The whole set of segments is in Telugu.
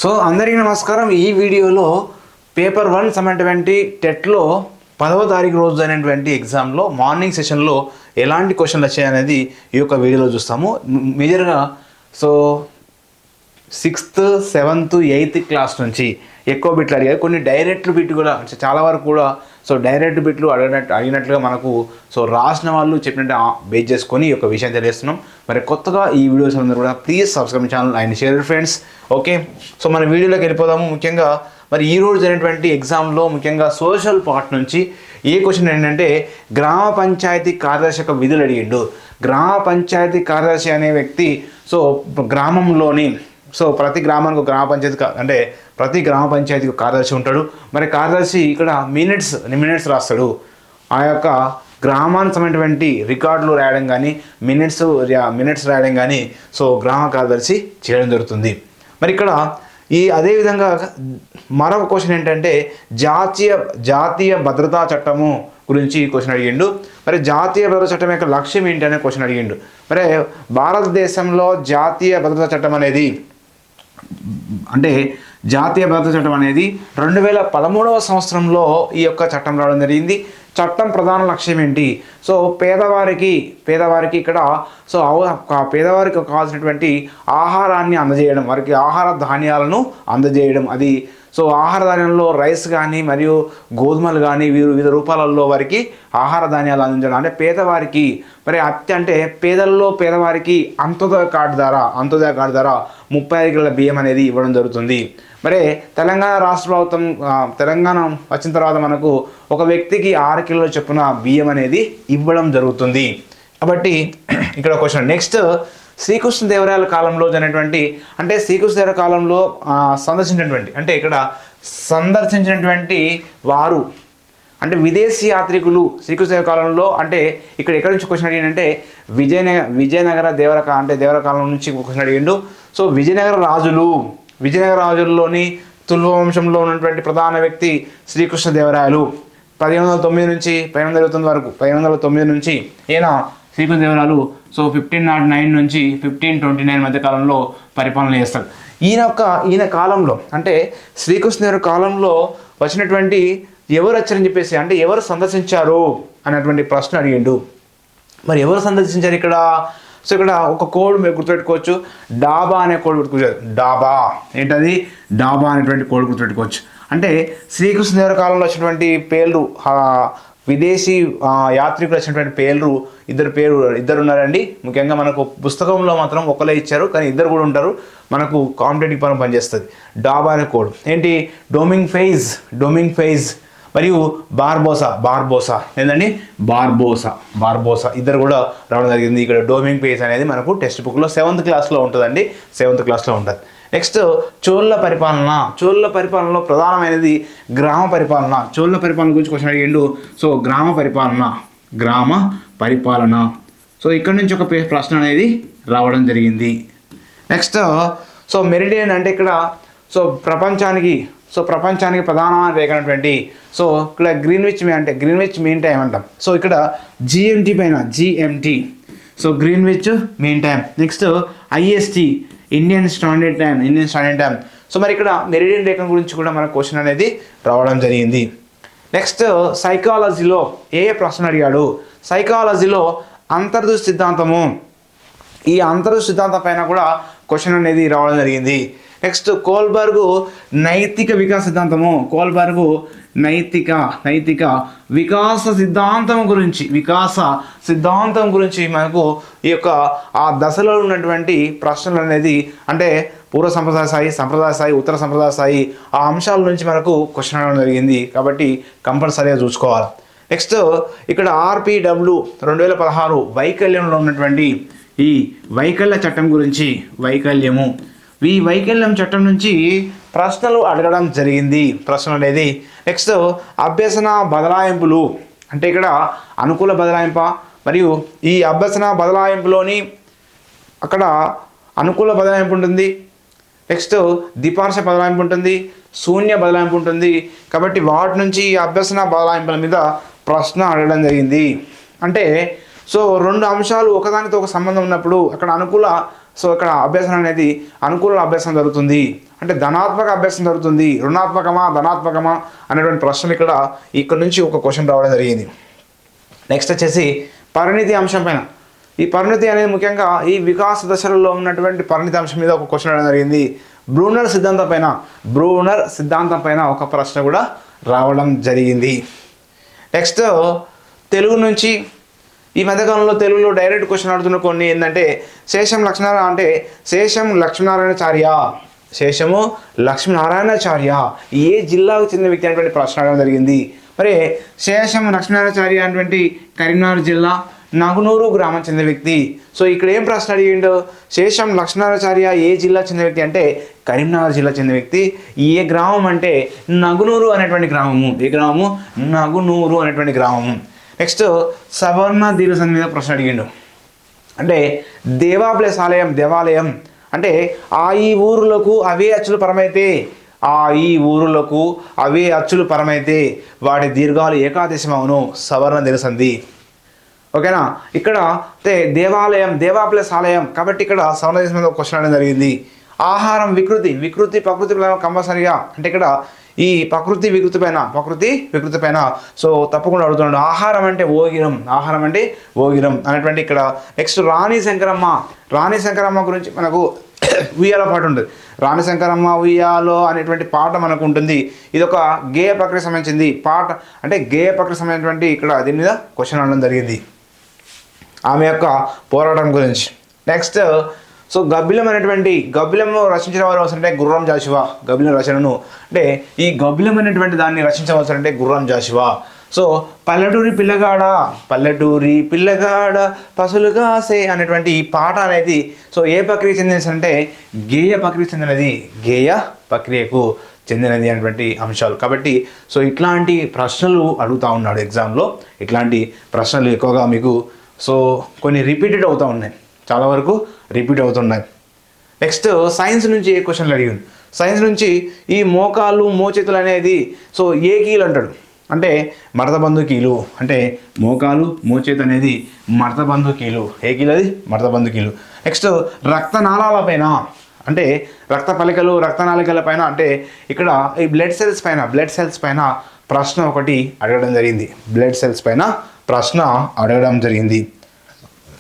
సో అందరికీ నమస్కారం. ఈ వీడియోలో పేపర్ 1 సంబంధించినటువంటి టెట్లో 10వ తారీఖు రోజు జరిగినటువంటి ఎగ్జామ్లో మార్నింగ్ సెషన్లో ఎలాంటి క్వశ్చన్లు వచ్చాయనేది ఈ యొక్క వీడియోలో చూస్తాము. మేజర్గా so 6th, 7th, 8th class నుంచి ఎక్కువ బిట్లు అడిగారు. కొన్ని డైరెక్ట్ బిట్లు కూడా చాలా వరకు కూడా సో డైరెక్ట్ బిట్లు అడిగినట్లుగా మనకు సో రాసిన వాళ్ళు చెప్పినట్టు బేస్ చేసుకొని ఈ యొక్క విషయం తెలియజేస్తున్నాం. మరి కొత్తగా ఈ వీడియోస్ అందరూ కూడా please subscribe channel and share friends. Okay, so మన వీడియోలోకి వెళ్ళిపోదాము. ముఖ్యంగా మరి ఈ రోజు జరిగినటువంటి ఎగ్జామ్లో ముఖ్యంగా సోషల్ పార్ట్ నుంచి ఏ క్వశ్చన్ ఏంటంటే గ్రామ పంచాయతీ కార్యదర్శి యొక్క విధులు అడిగిండు. గ్రామ పంచాయతీ కార్యదర్శి అనే వ్యక్తి సో గ్రామంలోని సో ప్రతి గ్రామానికి గ్రామ పంచాయతీ అంటే ప్రతి గ్రామ పంచాయతీకి కార్యదర్శి ఉంటాడు. మరి కార్యదర్శి ఇక్కడ మినిట్స్ రాస్తాడు. ఆ యొక్క గ్రామానికి సంబంధించినటువంటి రికార్డులు రాయడం కానీ మినిట్స్ రాయడం కానీ సో గ్రామ కార్యదర్శి చేయడం జరుగుతుంది. మరి ఇక్కడ అదేవిధంగా మరొక క్వశ్చన్ ఏంటంటే జాతీయ భద్రతా చట్టము గురించి క్వశ్చన్ అడిగిండు. మరి జాతీయ భద్రతా చట్టం యొక్క లక్ష్యం ఏంటి అనే క్వశ్చన్ అడిగిండు. మరి భారతదేశంలో జాతీయ భద్రతా చట్టం అనేది జాతీయ భద్రతా చట్టం అనేది 2013వ సంవత్సరంలో ఈ యొక్క చట్టం రావడం జరిగింది. చట్టం ప్రధాన లక్ష్యం ఏంటి? సో పేదవారికి ఇక్కడ సో పేదవారికి కావాల్సినటువంటి ఆహారాన్ని అందజేయడం, వారికి ఆహార ధాన్యాలను అందజేయడం. అది సో ఆహార ధాన్యాల్లో రైస్ కానీ మరియు గోధుమలు కానీ వివిధ రూపాలలో వారికి ఆహార ధాన్యాలు అందించడం. అంటే పేదవారికి మరి పేదవారికి అంత్యోదయ కార్డు ద్వారా 35 కిలోల బియ్యం అనేది ఇవ్వడం జరుగుతుంది. మరి తెలంగాణ రాష్ట్ర ప్రభుత్వం తెలంగాణ వచ్చిన తర్వాత మనకు ఒక వ్యక్తికి 6 కిలోల చొప్పున బియ్యం అనేది ఇవ్వడం జరుగుతుంది. కాబట్టి ఇక్కడ క్వశ్చన్ నెక్స్ట్ శ్రీకృష్ణదేవరాయల కాలంలో జరిగినటువంటి శ్రీకృష్ణదేవరాయల కాలంలో సందర్శించినటువంటి వారు విదేశీ యాత్రికులు శ్రీకృష్ణదేవరాయల కాలంలో ఇక్కడ ఎక్కడి నుంచి క్వశ్చన్ అడిగిందంటే విజయనగర దేవర కాలం నుంచి క్వశ్చన్ అడిగిండు. సో విజయనగర రాజుల్లోని తులువ వంశంలో ఉన్నటువంటి ప్రధాన వ్యక్తి శ్రీకృష్ణదేవరాయలు 1509 నుంచి 1529 నుంచి ఈయన శ్రీకృష్ణదేవరాయలు సో 1509 నుంచి 1529 మధ్య కాలంలో పరిపాలన చేస్తాడు. ఈయన కాలంలో శ్రీకృష్ణదేవరాయల కాలంలో వచ్చినటువంటి ఎవరు వచ్చారని చెప్పేసి ఎవరు సందర్శించారు అన్నటువంటి ప్రశ్న అడిగిండు. మరి ఎవరు సందర్శించారు ఇక్కడ? సో ఇక్కడ ఒక కోడ్ మీరు గుర్తుపెట్టుకోవచ్చు, డాబా అనే కోడ్ గుర్తుపెట్టుకోవచ్చు. డాబా అనేటువంటి కోడ్ గుర్తుపెట్టుకోవచ్చు. శ్రీకృష్ణదేవరాయల కాలంలో వచ్చినటువంటి పేర్లు విదేశీ యాత్రికులు వచ్చినటువంటి పేర్లు ఇద్దరు ఉన్నారండి. ముఖ్యంగా మనకు పుస్తకంలో మాత్రం ఒకళ్ళే ఇచ్చారు, కానీ ఇద్దరు కూడా ఉంటారు. మనకు కాంపిటేటివ్ పరం పనిచేస్తుంది. డాబా అనే కోడ్ ఏంటి? డొమింగ్ ఫెయిజ్ మరియు బార్బోసా ఏంటండి? బార్బోసా ఇద్దరు కూడా రావడం జరిగింది. ఇక్కడ డొమింగ్ ఫెయిజ్ అనేది మనకు టెక్స్ట్ బుక్లో 7th క్లాస్లో ఉంటుందండి. 7th క్లాస్లో ఉంటుంది. నెక్స్ట్ చోళ పరిపాలనలో ప్రధానమైనది గ్రామ పరిపాలన. చోళ పరిపాలన గురించి క్వశ్చన్ అడిగిండు. సో గ్రామ పరిపాలన సో ఇక్కడ నుంచి ఒక ప్రశ్న అనేది రావడం జరిగింది. నెక్స్ట్ సో మెరిడియన్ ఇక్కడ సో ప్రపంచానికి ప్రధానమైన రేఖ అయినటువంటి సో ఇక్కడ గ్రీన్విచ్ మీన్ టైం అంటాం. సో ఇక్కడ GMT so Greenwich mean time. Next IST Indian standard time. So మరి ఇక్కడ మెరిడియన్ రేఖ గురించి కూడా మనకు క్వశ్చన్ అనేది రావడం జరిగింది. నెక్స్ట్ సైకాలజీలో ఏ ప్రశ్న అడిగాడు? సైకాలజీలో అంతర్దృష్టి సిద్ధాంతము. ఈ అంతర్దృష్టి సిద్ధాంతం పైన కూడా క్వశ్చన్ అనేది రావడం జరిగింది. నెక్స్ట్ కోల్బర్గ్ నైతిక వికాస సిద్ధాంతము. నైతిక వికాస సిద్ధాంతం గురించి మనకు ఈ యొక్క ఆ దశలో ఉన్నటువంటి ప్రశ్నలు అనేది పూర్వ సంప్రదాయ స్థాయి, ఉత్తర సంప్రదాయ స్థాయి ఆ అంశాల నుంచి మనకు క్వశ్చన్ అడగడం జరిగింది. కాబట్టి కంపల్సరీగా చూసుకోవాలి. నెక్స్ట్ ఇక్కడ RPW 2016 వైకల్యంలో ఉన్నటువంటి ఈ వైకల్య చట్టం గురించి ఈ వైకల్యం చట్టం నుంచి ప్రశ్నలు అడగడం జరిగింది. ప్రశ్న అనేది నెక్స్ట్ అభ్యసన బదలాయింపులు ఇక్కడ అనుకూల బదలాయింప మరియు ఈ అభ్యసన బదలాయింపులోని అక్కడ అనుకూల బదలాయింపు ఉంటుంది. నెక్స్ట్ ద్విపార్శ బదలాయింపు ఉంటుంది, శూన్య బదలాయింపు ఉంటుంది. కాబట్టి వాటి నుంచి ఈ అభ్యసన బదలాయింపుల మీద ప్రశ్న అడగడం జరిగింది. సో రెండు అంశాలు ఒకదానితో ఒక సంబంధం ఉన్నప్పుడు అక్కడ అనుకూల సో ఇక్కడ అభ్యాసం అనేది అనుకూల అభ్యాసం జరుగుతుంది. అంటే ధనాత్మక అభ్యాసం జరుగుతుంది, రుణాత్మకమా ధనాత్మకమా అనేటువంటి ప్రశ్నలు ఇక్కడ నుంచి ఒక క్వశ్చన్ రావడం జరిగింది. నెక్స్ట్ వచ్చేసి పరిణితి అంశం పైన. ఈ పరిణితి అనేది ముఖ్యంగా ఈ వికాస దశలలో ఉన్నటువంటి పరిణితి అంశం మీద ఒక క్వశ్చన్ రావడం జరిగింది. బ్రూనర్ సిద్ధాంతం పైన ఒక ప్రశ్న కూడా రావడం జరిగింది. నెక్స్ట్ తెలుగు నుంచి ఈ మధ్యకాలంలో తెలుగులో డైరెక్ట్ క్వశ్చన్ అడుగుతున్న కొన్ని ఏంటంటే శేషం లక్ష్మీనారాయణాచార్య ఏ జిల్లాకు చెందిన వ్యక్తి అనేటువంటి ప్రశ్న అడగడం జరిగింది. మరి శేషం లక్ష్మీనారాయణాచార్య అనేటువంటి కరీంనగర్ జిల్లా నగునూరు గ్రామం చెందిన వ్యక్తి. సో ఇక్కడ ఏం ప్రశ్న అడిగిండు, శేషం లక్ష్మీనారాయణాచార్య ఏ జిల్లా చెందిన వ్యక్తి అంటే కరీంనగర్ జిల్లా చెందిన వ్యక్తి. ఏ గ్రామం అంటే నగునూరు అనేటువంటి గ్రామము. ఏ గ్రామము? నగునూరు అనేటువంటి గ్రామము. నెక్స్ట్ సవర్ణ దీర్ఘసంధి మీద ప్రశ్న అడిగిండు. అంటే దేవాలయం అంటే ఆ ఈ ఊరులకు అవే అచ్చులు పరమైతే వాటి దీర్ఘాలు ఏకాదశం అవును. సవర్ణ దీర్ఘసంధి. ఓకేనా. ఇక్కడ దేవాలయం ఆలయం కాబట్టి ఇక్కడ సవర్ణ దీర్ఘసంధి మీద క్వశ్చన్ అడగడం జరిగింది. ఆహారం వికృతి ప్రకృతి కంపల్సరిగా అంటే ఇక్కడ ఈ ప్రకృతి వికృతి పైన సో తప్పకుండా అడుగుతున్నాడు. ఆహారం అంటే ఓగిరం అనేటువంటి ఇక్కడ. నెక్స్ట్ రాణి శంకరమ్మ గురించి మనకు ఉయ్యాల పాట ఉంటుంది. రాణి శంకరమ్మ ఉయ్యాలో అనేటువంటి పాట మనకు ఉంటుంది. ఇది ఒక గేయ ప్రక్రియ సంబంధించింది పాట, అంటే గేయ ప్రక్రియ సంబంధించినటువంటి ఇక్కడ దీని మీద క్వశ్చన్ అడగడం జరిగింది ఆమె యొక్క పోరాటం గురించి. నెక్స్ట్ సో గబ్బిలం రచించిన వారు అంటే గుర్రం జాషువా. గబ్బిలం రచనను అంటే ఈ గబ్బిలం అనేటువంటి దాన్ని రచించవలసి అంటే గుర్రం జాషువా. సో పల్లెటూరి పిల్లగాడ పసులుగాసే అనేటువంటి ఈ పాట అనేది సో ఏ ప్రక్రియ చెందినది అంటే గేయ ప్రక్రియకు చెందినది అనేటువంటి అంశాలు. కాబట్టి సో ఇట్లాంటి ప్రశ్నలు అడుగుతూ ఉన్నాడు ఎగ్జామ్లో. ఇట్లాంటి ప్రశ్నలు ఎక్కువగా మీకు సో కొన్ని రిపీటెడ్ అవుతూ ఉన్నాయి, చాలా వరకు రిపీట్ అవుతున్నాయి. నెక్స్ట్ సైన్స్ నుంచి ఏ క్వశ్చన్లు అడిగింది. సైన్స్ నుంచి ఈ మోచేతులు అనేది సో ఏ కీలు అంటాడు అంటే మడతబంధు కీలు. అంటే మోచేతి అనేది మడతబంధు కీలు. ఏ కీలు? అది మడతబంధు కీలు. నెక్స్ట్ రక్తనాళాల పైన అంటే రక్తనాళికల పైన అంటే ఇక్కడ ఈ బ్లడ్ సెల్స్ పైన ప్రశ్న ఒకటి అడగడం జరిగింది.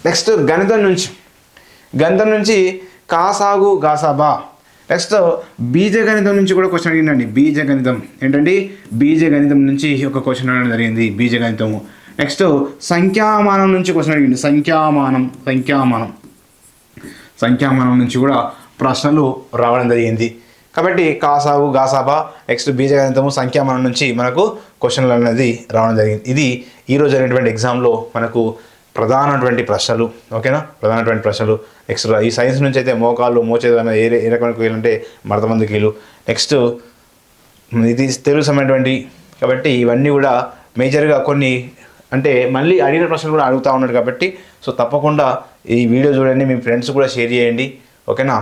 నెక్స్ట్ గణితం నుంచి కాసాగు గాసాబా. నెక్స్ట్ బీజగణితం నుంచి కూడా క్వశ్చన్ అడిగిందండి. బీజగణితం నుంచి ఒక క్వశ్చన్ అడగడం జరిగింది. బీజగణితము. నెక్స్ట్ సంఖ్యామానం నుంచి క్వశ్చన్ అడిగింది. సంఖ్యామానం నుంచి కూడా ప్రశ్నలు రావడం జరిగింది. కాబట్టి కాసాగు గాసాబా నెక్స్ట్ బీజగణితము సంఖ్యామానం నుంచి మనకు క్వశ్చన్లు అనేది రావడం జరిగింది. ఇది ఈరోజు అనేటువంటి ఎగ్జామ్లో మనకు ప్రధానటువంటి ప్రశ్నలు. ఓకేనా, ప్రధానటువంటి ప్రశ్నలు. నెక్స్ట్ ఈ సైన్స్ నుంచి అయితే మోచేతులు ఏ రకమైన కీలు అంటే మడతబంధు కీలు. నెక్స్ట్ ఇది తెలుగు సంబంధించినటువంటి కాబట్టి ఇవన్నీ కూడా మేజర్గా కొన్ని అంటే మళ్ళీ అడిగిన ప్రశ్నలు కూడా అడుగుతూ ఉన్నాడు. కాబట్టి సో తప్పకుండా ఈ వీడియో చూడండి, మీ ఫ్రెండ్స్ కూడా షేర్ చేయండి. ఓకేనా.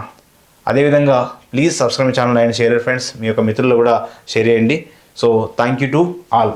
అదేవిధంగా please subscribe channel and share friends, మీ యొక్క మిత్రులు కూడా షేర్ చేయండి. So thank you to all.